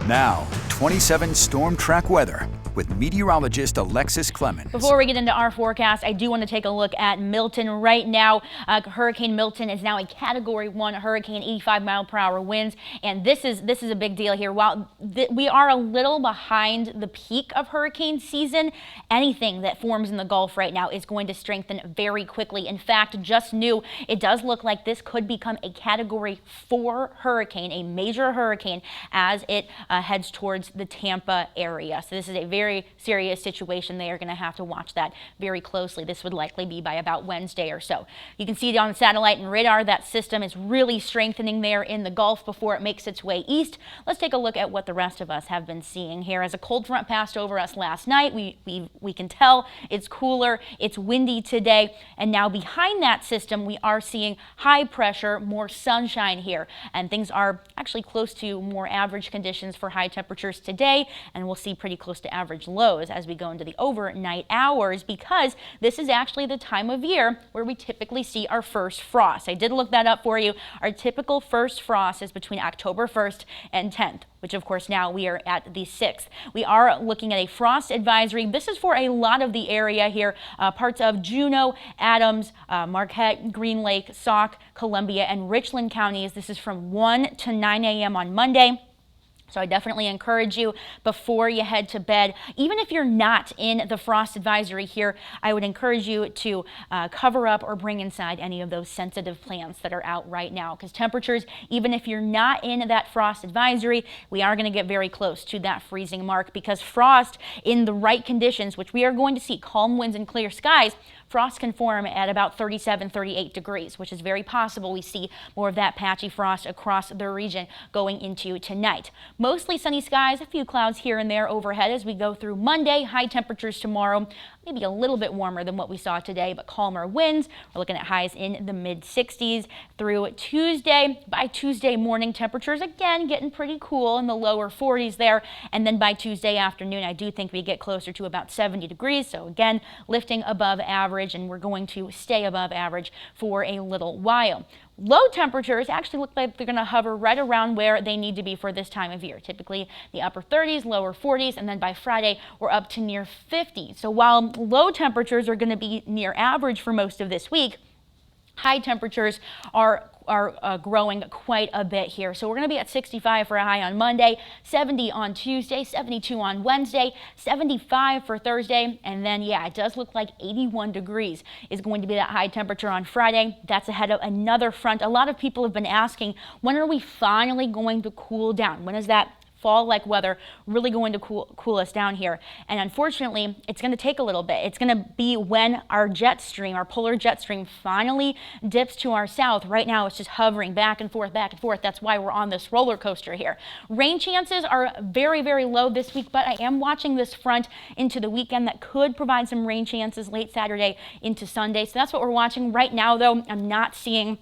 Now, 27 storm track weather with meteorologist Alexis Clemens. Before we get into our forecast, I do want to take a look at Milton right now. Hurricane Milton is now a Category 1 hurricane, 85-mile-per-hour winds, and this is a big deal here. While we are a little behind the peak of hurricane season, anything that forms in the Gulf right now is going to strengthen very quickly. In fact, just new, it does look like this could become a Category 4 hurricane, a major hurricane, as it heads towards the Tampa area. So this is a very serious situation. They are going to have to watch that very closely. This would likely be by about Wednesday or so. You can see it on satellite and radar. That system is really strengthening there in the Gulf before it makes its way east. Let's take a look at what the rest of us have been seeing here. As a cold front passed over us last night, we can tell it's cooler, it's windy today, and now behind that system we are seeing high pressure, more sunshine here, and things are actually close to more average conditions for high temperatures today, and we'll see pretty close to average lows as we go into the overnight hours, because this is actually the time of year where we typically see our first frost. I did look that up for you. Our typical first frost is between October 1st and 10th, which of course now we are at the 6th. We are looking at a frost advisory. This is for a lot of the area here, parts of Juneau, Adams, Marquette, Green Lake, Sauk, Columbia, and Richland counties. This is from 1 to 9 a.m. on Monday. So I definitely encourage you before you head to bed, even if you're not in the frost advisory here, I would encourage you to cover up or bring inside any of those sensitive plants that are out right now, because temperatures, even if you're not in that frost advisory, we are going to get very close to that freezing mark, because frost in the right conditions, which we are going to see, calm winds and clear skies, frost can form at about 37, 38 degrees, which is very possible we see more of that patchy frost across the region going into tonight. Mostly sunny skies, a few clouds here and there overhead as we go through Monday. High temperatures tomorrow, maybe a little bit warmer than what we saw today, but calmer winds. We're looking at highs in the mid-60s through Tuesday. By Tuesday morning, temperatures again getting pretty cool in the lower 40s there. And then by Tuesday afternoon, I do think we get closer to about 70 degrees. So again, lifting above average, and we're going to stay above average for a little while. Low temperatures actually look like they're going to hover right around where they need to be for this time of year. Typically the upper 30s, lower 40s, and then by Friday we're up to near 50. So while low temperatures are going to be near average for most of this week, high temperatures are growing quite a bit here. So we're going to be at 65 for a high on Monday, 70 on Tuesday, 72 on Wednesday, 75 for Thursday, and then yeah, it does look like 81 degrees is going to be that high temperature on Friday. That's ahead of another front. A lot of people have been asking, when are we finally going to cool down? When is that fall-like weather really going to cool us down here? And unfortunately, it's going to take a little bit. It's going to be when our jet stream, our polar jet stream, finally dips to our south. Right now, it's just hovering back and forth, back and forth. That's why we're on this roller coaster here. Rain chances are very, very low this week, but I am watching this front into the weekend that could provide some rain chances late Saturday into Sunday. So that's what we're watching right now, though. I'm not seeing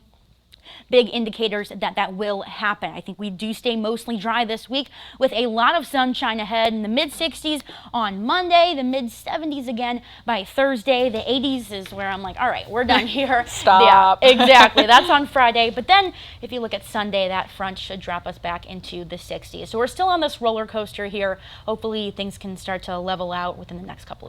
big indicators that will happen. I think we do stay mostly dry this week with a lot of sunshine ahead in the mid-60s on Monday, the mid-70s again by Thursday. The 80s is where I'm like, all right, we're done here. Stop. Yeah, exactly. That's on Friday. But then if you look at Sunday, that front should drop us back into the 60s. So we're still on this roller coaster here. Hopefully things can start to level out within the next couple of